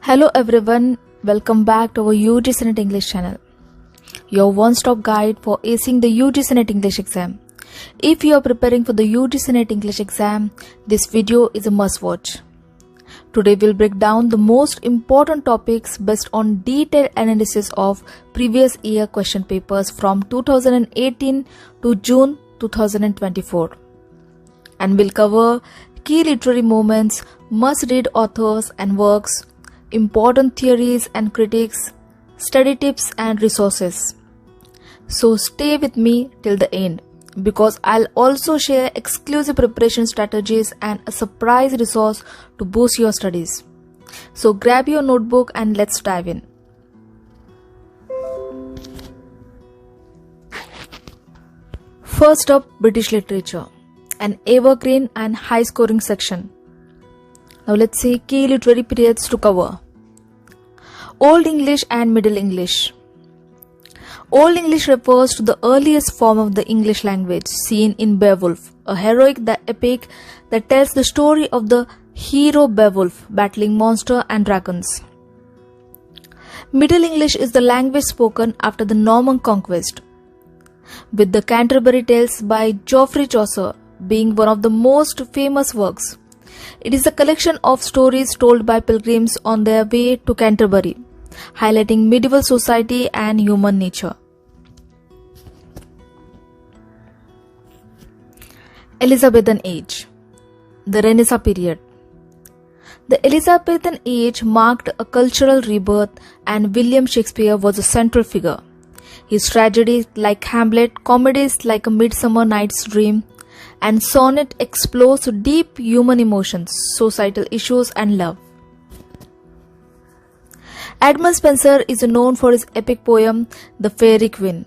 Hello everyone, welcome back to our UGC NET English channel, your one-stop guide for acing the UGC NET English exam. If you are preparing for the UGC NET English exam, this video is a must-watch. Today we'll break down the most important topics based on detailed analysis of previous year question papers from 2018 to June 2024. And we'll cover key literary moments, must-read authors and works, important theories and critics, study tips and resources. So stay with me till the end because I'll also share exclusive preparation strategies and a surprise resource to boost your studies. So grab your notebook and let's dive in. First up, British literature, an evergreen and high-scoring section. Now let's see key literary periods to cover. Old English and Middle English. Old English refers to the earliest form of the English language seen in Beowulf, a heroic epic that tells the story of the hero Beowulf battling monsters and dragons. Middle English is the language spoken after the Norman conquest, with the Canterbury Tales by Geoffrey Chaucer being one of the most famous works. It is a collection of stories told by pilgrims on their way to Canterbury, highlighting medieval society and human nature. Elizabethan Age, the Renaissance period. The Elizabethan Age marked a cultural rebirth, and William Shakespeare was a central figure. His tragedies like Hamlet, comedies like A Midsummer Night's Dream, and sonnet explores deep human emotions, societal issues and love. Edmund Spenser is known for his epic poem The Faerie Queene,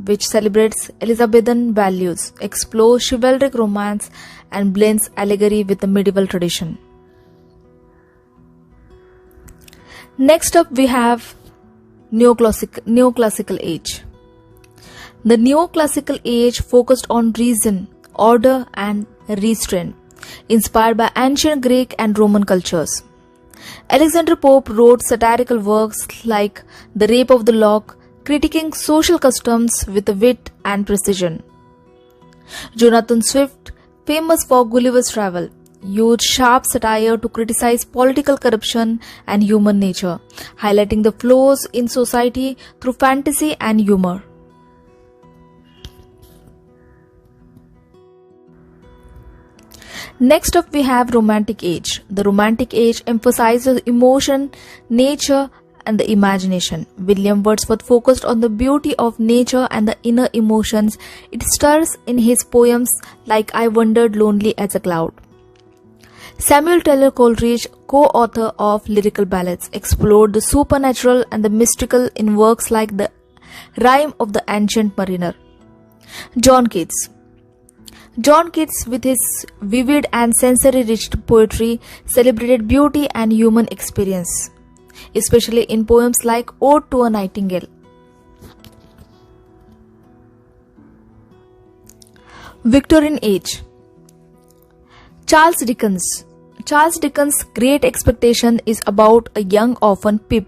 which celebrates Elizabethan values, explores chivalric romance and blends allegory with the medieval tradition. Next up we have Neoclassical Age. The Neoclassical Age focused on reason, order and restraint, inspired by ancient Greek and Roman cultures. Alexander Pope wrote satirical works like The Rape of the Lock, critiquing social customs with wit and precision. Jonathan Swift, famous for Gulliver's Travel, used sharp satire to criticize political corruption and human nature, highlighting the flaws in society through fantasy and humor. Next up we have Romantic Age. The Romantic Age emphasizes emotion, nature and the imagination. William Wordsworth focused on the beauty of nature and the inner emotions it stirs in his poems like I Wandered Lonely as a Cloud. Samuel Taylor Coleridge, co-author of lyrical ballads, explored the supernatural and the mystical in works like The Rime of the Ancient Mariner. John Keats, with his vivid and sensory-rich poetry, celebrated beauty and human experience, especially in poems like Ode to a Nightingale. Victorian Age. Charles Dickens' Great Expectation is about a young orphan Pip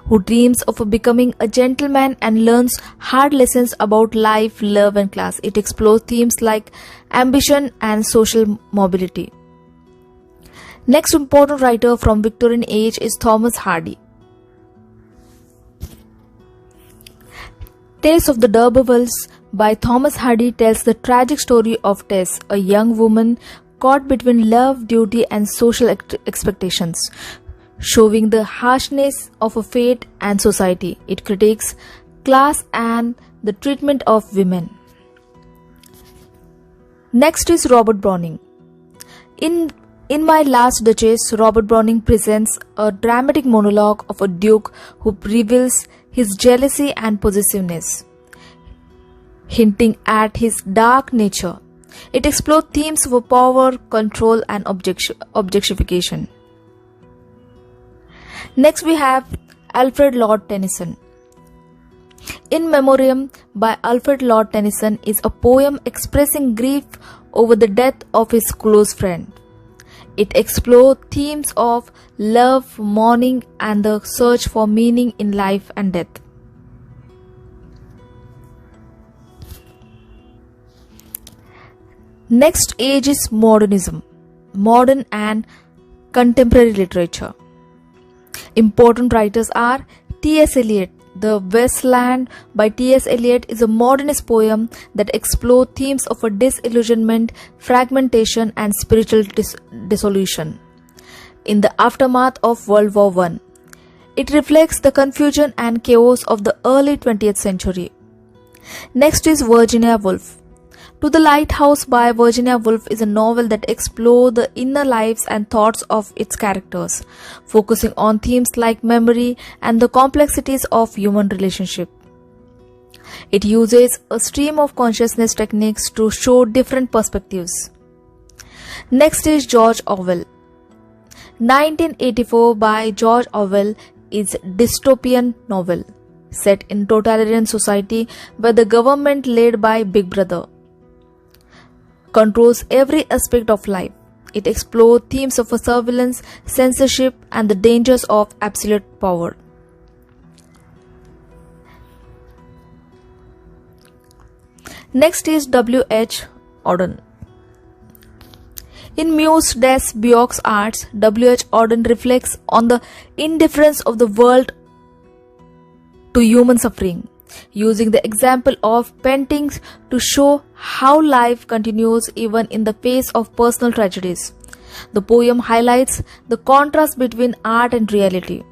who dreams of becoming a gentleman and learns hard lessons about life, love and class. It explores themes like ambition and social mobility. Next important writer from Victorian Age is Thomas Hardy. Tales of the D'Urbervilles by Thomas Hardy tells the tragic story of Tess, a young woman caught between love, duty and social expectations, showing the harshness of a fate and society. It critiques class and the treatment of women. Next is Robert Browning. In My Last Duchess, Robert Browning presents a dramatic monologue of a duke who reveals his jealousy and possessiveness, hinting at his dark nature. It explores themes of power, control and objectification. Next we have Alfred Lord Tennyson. In Memoriam by Alfred Lord Tennyson is a poem expressing grief over the death of his close friend. It explores themes of love, mourning, and the search for meaning in life and death. Next age is modernism, modern and contemporary literature. Important writers are T.S. Eliot. The Wasteland by T.S. Eliot is a modernist poem that explores themes of a disillusionment, fragmentation, and spiritual dissolution. In the aftermath of World War I, it reflects the confusion and chaos of the early 20th century. Next is Virginia Woolf. To the Lighthouse by Virginia Woolf is a novel that explores the inner lives and thoughts of its characters, focusing on themes like memory and the complexities of human relationship. It uses a stream of consciousness techniques to show different perspectives. Next is George Orwell. 1984 by George Orwell is a dystopian novel set in totalitarian society where the government led by Big Brother controls every aspect of life. It explores themes of surveillance, censorship, and the dangers of absolute power. Next is W.H. Auden. In Muse des Beaux Arts, W.H. Auden reflects on the indifference of the world to human suffering, using the example of paintings to show how life continues even in the face of personal tragedies. The poem highlights the contrast between art and reality.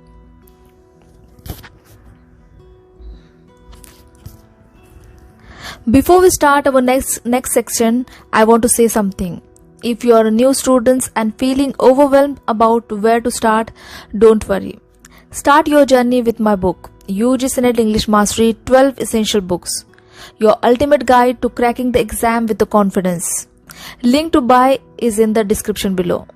Before we start our next section, I want to say something. If you are a new student and feeling overwhelmed about where to start, don't worry. Start your journey with my book, UGC NET English Mastery 12 Essential Books, your ultimate guide to cracking the exam with the confidence. Link to buy is in the description below.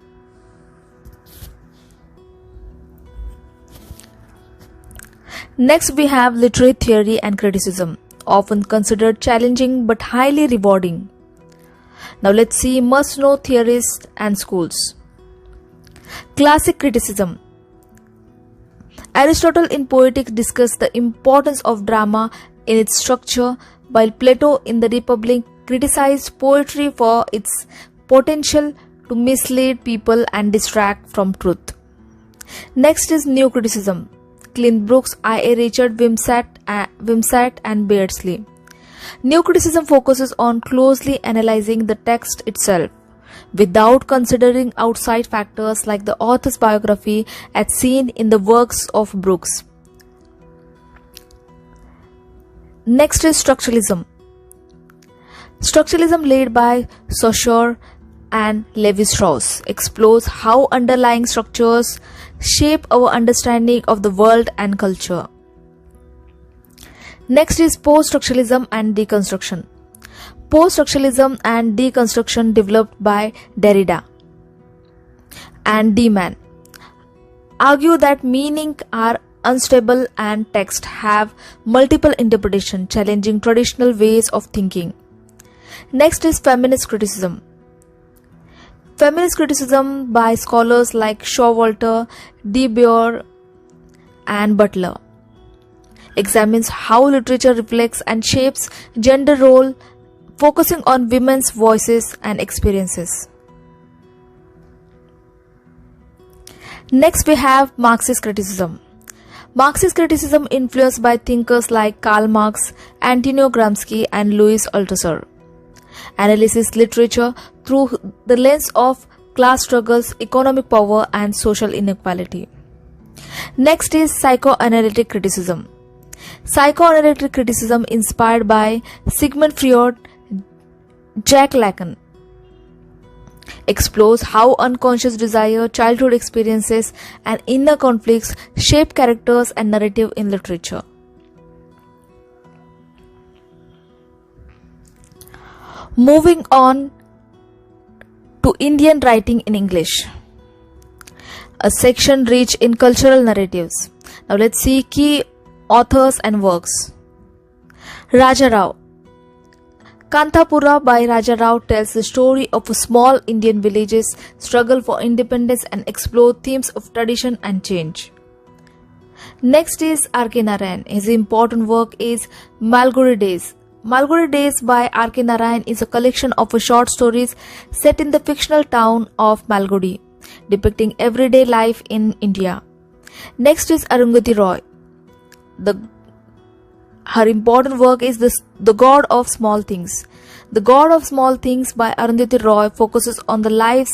Next we have literary theory and criticism, often considered challenging but highly rewarding. Now let's see must-know theories and schools. Classic criticism. Aristotle in Poetics discussed the importance of drama in its structure, while Plato in the Republic criticized poetry for its potential to mislead people and distract from truth. Next is Neo-criticism. Clint Brooks, I.A. Richard Wimsatt and Beardsley. Neo-criticism focuses on closely analyzing the text itself, without considering outside factors like the author's biography as seen in the works of Brooks. Next is Structuralism. Structuralism, led by Saussure and Levi-Strauss, explores how underlying structures shape our understanding of the world and culture. Next is Post-structuralism and Deconstruction. Post-structuralism and deconstruction developed by Derrida and D-Man argue that meaning are unstable and texts have multiple interpretations, challenging traditional ways of thinking. Next is Feminist criticism. Feminist criticism by scholars like Showalter, De Boer, and Butler examines how literature reflects and shapes gender role, focusing on women's voices and experiences. Next we have Marxist criticism. Marxist criticism influenced by thinkers like Karl Marx, Antonio Gramsci and Louis Althusser. Analyzes literature through the lens of class struggles, economic power and social inequality. Next is Psychoanalytic criticism. Psychoanalytic criticism inspired by Sigmund Freud, Jack Lacan, explores how unconscious desire, childhood experiences, and inner conflicts shape characters and narrative in literature. Moving on to Indian writing in English, a section rich in cultural narratives. Now let's see key authors and works. Raja Rao. Kanthapura by Raja Rao tells the story of a small Indian village's struggle for independence and explore themes of tradition and change. Next is R.K. Narayan. His important work is Malgudi Days. Malgudi Days by R.K. Narayan is a collection of short stories set in the fictional town of Malgudi, depicting everyday life in India. Next is Arundhati Roy. Her important work is The God of Small Things. The God of Small Things by Arundhati Roy focuses on the lives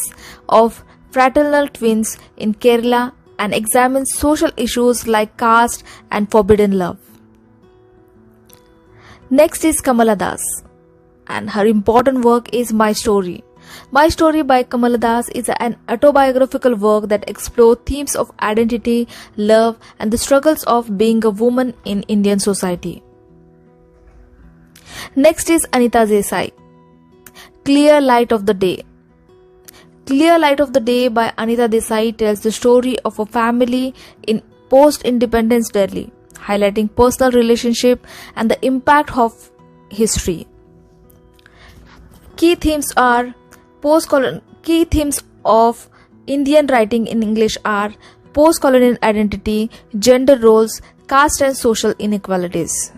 of fraternal twins in Kerala and examines social issues like caste and forbidden love. Next is Kamala Das, and her important work is My Story. My Story by Kamala Das is an autobiographical work that explores themes of identity, love, and the struggles of being a woman in Indian society. Next is Anita Desai. Clear Light of the Day. Clear Light of the Day by Anita Desai tells the story of a family in post-independence Delhi, highlighting personal relationship and the impact of history. Key themes of Indian writing in English are post-colonial identity, gender roles, caste and social inequalities.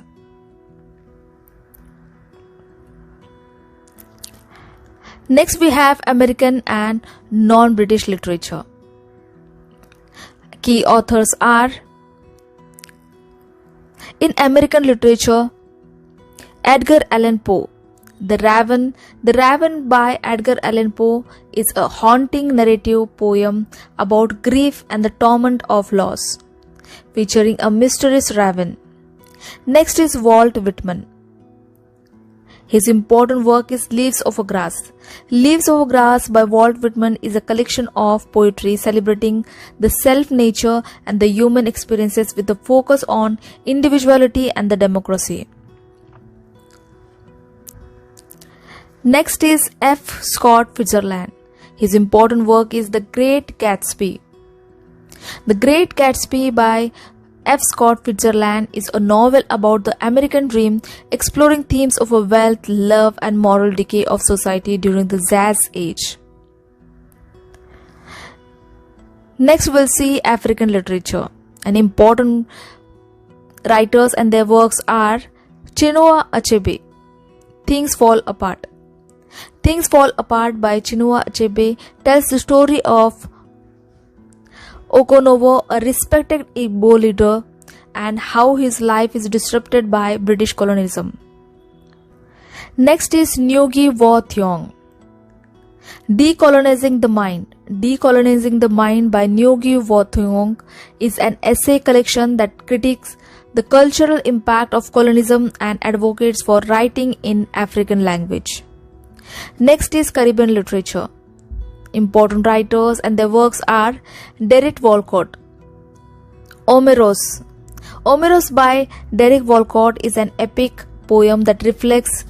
Next we have American and non-British literature. Key authors are: in American literature, Edgar Allan Poe. The Raven by Edgar Allan Poe is a haunting narrative poem about grief and the torment of loss, featuring a mysterious raven. Next is Walt Whitman. His important work is Leaves of Grass. Leaves of Grass by Walt Whitman is a collection of poetry celebrating the self, nature, and the human experiences with a focus on individuality and the democracy. Next is F. Scott Fitzgerald. His important work is The Great Gatsby. The Great Gatsby by F. Scott Fitzgerald is a novel about the American dream, exploring themes of wealth, love, and moral decay of society during the Jazz Age. Next, we'll see African literature. And important writers and their works are Chinua Achebe. Things Fall Apart. Things Fall Apart by Chinua Achebe tells the story of Okonowo, a respected Igbo leader, and how his life is disrupted by British colonialism. Next is Ngugi Wa Thiong. Decolonizing the Mind. Decolonizing the Mind by Ngugi Wa Thiong is an essay collection that critiques the cultural impact of colonialism and advocates for writing in African language. Next is Caribbean literature. Important writers and their works are Derek Walcott. Omeros. Omeros by Derek Walcott is an epic poem that reflects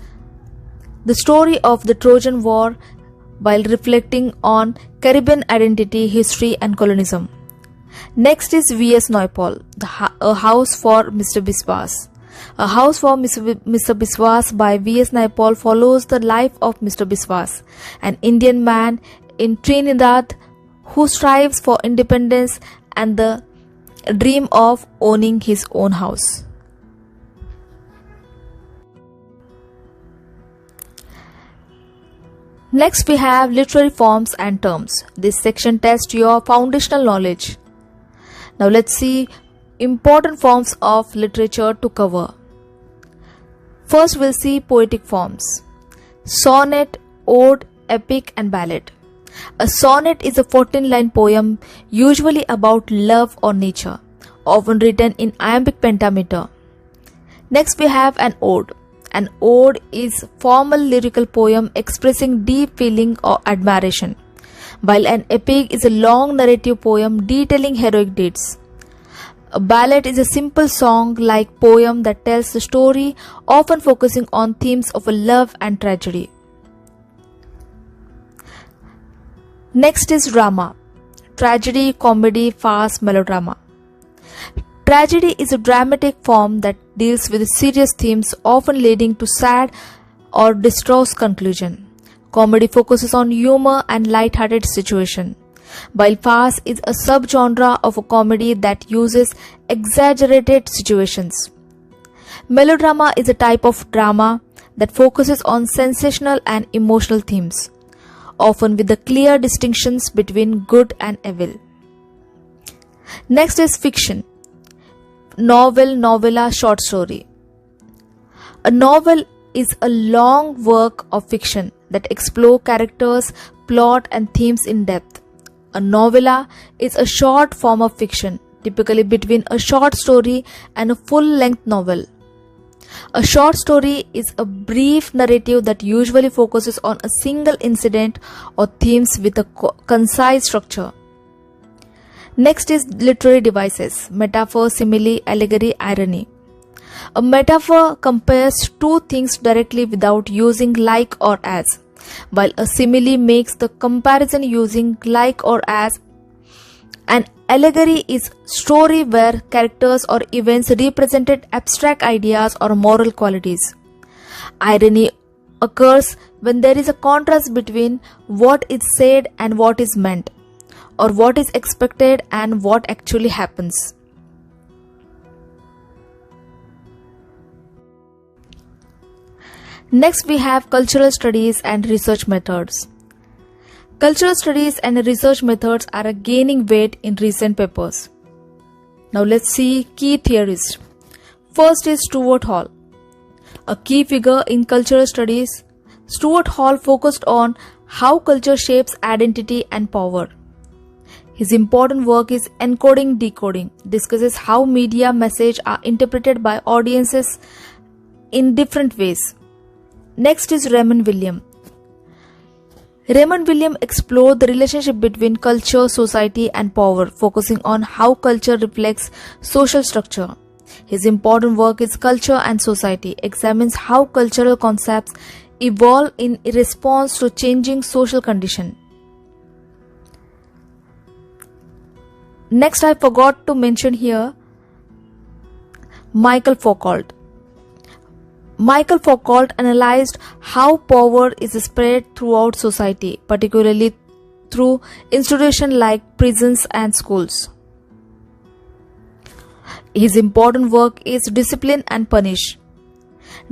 the story of the Trojan War while reflecting on Caribbean identity, history, and colonialism. Next is V.S. Naipaul, A House for Mr. Biswas. A House for Mr. Biswas by V.S. Naipaul follows the life of Mr. Biswas, an Indian man in Trinidad who strives for independence and the dream of owning his own house. Next we have literary forms and terms. This section tests your foundational knowledge. Now let's see important forms of literature to cover. First we'll see poetic forms. Sonnet, ode, epic and ballad. A sonnet is a 14-line poem usually about love or nature, often written in iambic pentameter. Next we have an ode. An ode is a formal lyrical poem expressing deep feeling or admiration, while an epic is a long narrative poem detailing heroic deeds. A ballad is a simple song-like poem that tells the story, often focusing on themes of love and tragedy. Next is drama. Tragedy, comedy, farce, melodrama. Tragedy is a dramatic form that deals with serious themes, often leading to sad or distraught conclusion. Comedy focuses on humor and light-hearted situation, while farce is a subgenre of a comedy that uses exaggerated situations. Melodrama is a type of drama that focuses on sensational and emotional themes, often with the clear distinctions between good and evil. Next is fiction. Novel, novella, short story. A novel is a long work of fiction that explore characters, plot and themes in depth. A novella is a short form of fiction, typically between a short story and a full-length novel. A short story is a brief narrative that usually focuses on a single incident or themes with a concise structure. Next is literary devices, metaphor, simile, allegory, irony. A metaphor compares two things directly without using like or as, while a simile makes the comparison using like or as. An allegory is story where characters or events represented abstract ideas or moral qualities. Irony occurs when there is a contrast between what is said and what is meant, or what is expected and what actually happens. Next we have cultural studies and research methods. Cultural studies and research methods are gaining weight in recent papers. Now let's see key theories. First is Stuart Hall. A key figure in cultural studies, Stuart Hall focused on how culture shapes identity and power. His important work is Encoding Decoding, discusses how media messages are interpreted by audiences in different ways. Next is Raymond Williams. Raymond Williams explored the relationship between culture, society and power, focusing on how culture reflects social structure. His important work is Culture and Society, examines how cultural concepts evolve in response to changing social conditions. Next, I forgot to mention here Michael Foucault. Michael Foucault analyzed how power is spread throughout society, particularly through institutions like prisons and schools. His important work is Discipline and Punish.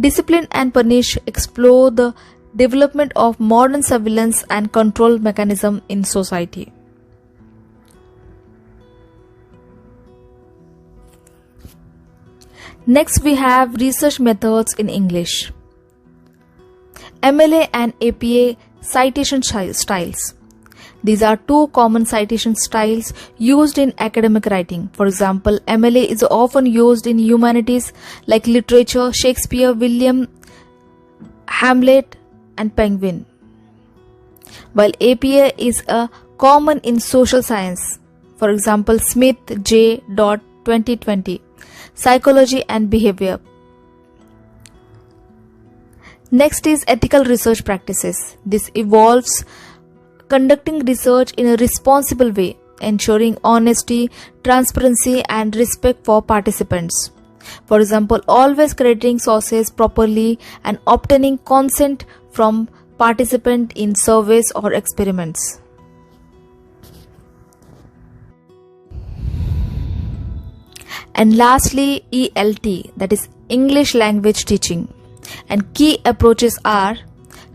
Discipline and Punish explore the development of modern surveillance and control mechanism in society. Next we have research methods in English. MLA and APA citation styles. These are two common citation styles used in academic writing. For example, MLA is often used in humanities like literature, Shakespeare, William, Hamlet and Penguin, while APA is common in social science. For example, Smith J. 2020. Psychology and behavior. Next is ethical research practices. This involves conducting research in a responsible way, ensuring honesty, transparency and respect for participants. For example, always crediting sources properly and obtaining consent from participants in surveys or experiments. And lastly, ELT, that is English language teaching. And key approaches are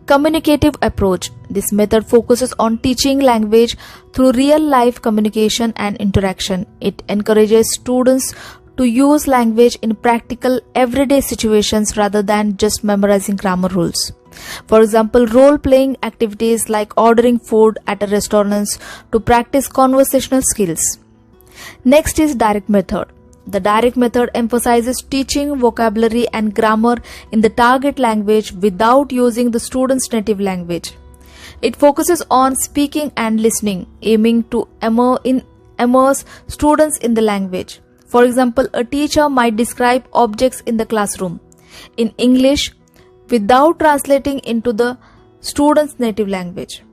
communicative approach. This method focuses on teaching language through real life communication and interaction. It encourages students to use language in practical everyday situations rather than just memorizing grammar rules. For example, role-playing activities like ordering food at a restaurant to practice conversational skills. Next is direct method. The direct method emphasizes teaching vocabulary and grammar in the target language without using the student's native language. It focuses on speaking and listening, aiming to immerse students in the language. For example, a teacher might describe objects in the classroom in English without translating into the student's native language.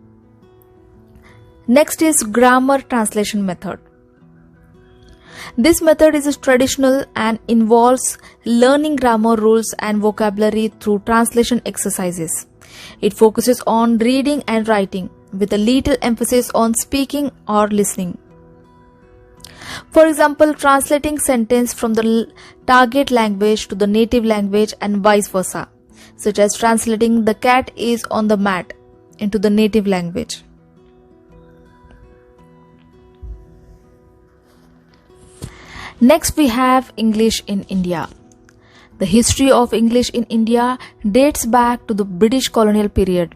Next is grammar translation method. This method is traditional and involves learning grammar rules and vocabulary through translation exercises. It focuses on reading and writing with a little emphasis on speaking or listening. For example, translating sentence from the target language to the native language and vice versa, such as translating "the cat is on the mat" into the native language. Next, we have English in India. The history of English in India dates back to the British colonial period,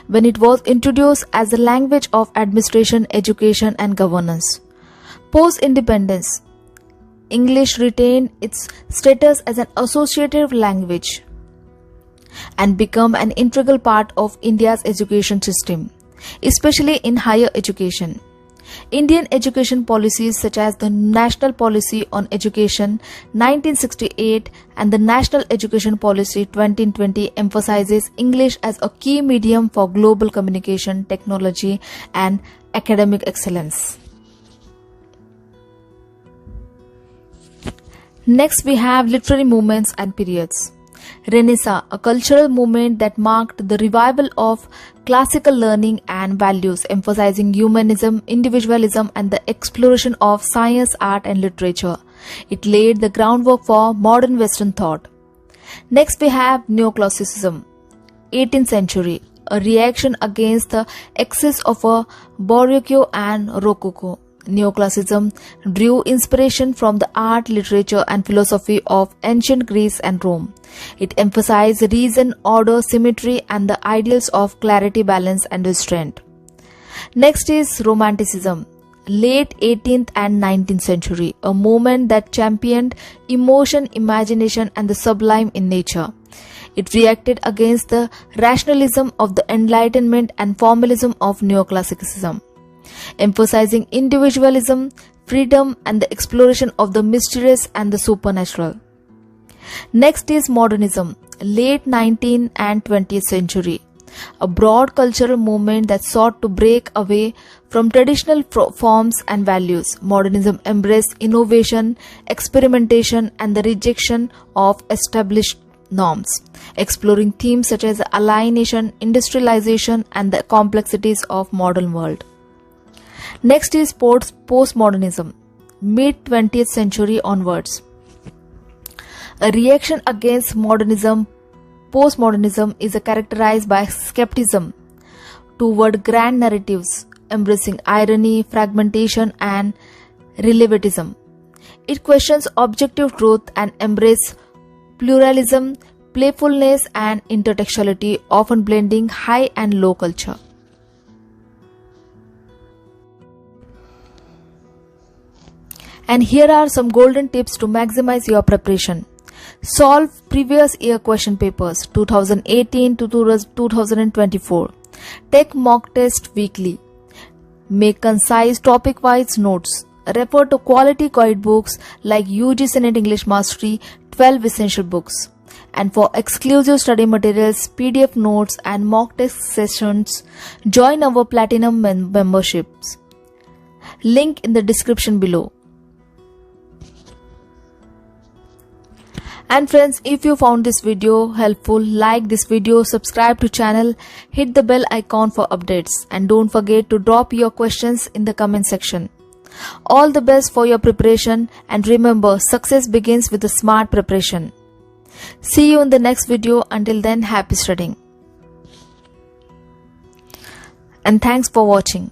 when it was introduced as a language of administration, education, and governance. Post-independence, English retained its status as an associative language and became an integral part of India's education system, especially in higher education. Indian education policies such as the National Policy on Education 1968 and the National Education Policy 2020 emphasizes English as a key medium for global communication, technology, and academic excellence. Next, we have literary movements and periods. Renaissance, a cultural movement that marked the revival of classical learning and values, emphasizing humanism, individualism, and the exploration of science, art, and literature. It laid the groundwork for modern Western thought. Next, we have Neoclassicism, 18th century, a reaction against the excess of a Baroque and Rococo. Neoclassicism drew inspiration from the art, literature, and philosophy of ancient Greece and Rome. It emphasized reason, order, symmetry, and the ideals of clarity, balance, and restraint. Next is Romanticism, late 18th and 19th century, a movement that championed emotion, imagination, and the sublime in nature. It reacted against the rationalism of the Enlightenment and formalism of Neoclassicism, emphasizing individualism, freedom, and the exploration of the mysterious and the supernatural. Next is Modernism, late 19th and 20th century, a broad cultural movement that sought to break away from traditional forms and values. Modernism embraced innovation, experimentation, and the rejection of established norms, exploring themes such as alienation, industrialization, and the complexities of modern world. Next is postmodernism, mid-20th century onwards. A reaction against modernism, postmodernism is characterized by skepticism toward grand narratives, embracing irony, fragmentation, and relativism. It questions objective truth and embraces pluralism, playfulness, and intertextuality, often blending high and low culture. And here are some golden tips to maximize your preparation. Solve previous year question papers 2018 to 2024. Take mock test weekly. Make concise topic-wise notes. Refer to quality guidebooks like UGC NET English Mastery 12 Essential Books. And for exclusive study materials, PDF notes, and mock test sessions, join our Platinum memberships. Link in the description below. And friends, if you found this video helpful, like this video, subscribe to channel, hit the bell icon for updates, and don't forget to drop your questions in the comment section. All the best for your preparation, and remember, success begins with a smart preparation. See you in the next video. Until then, happy studying. And thanks for watching.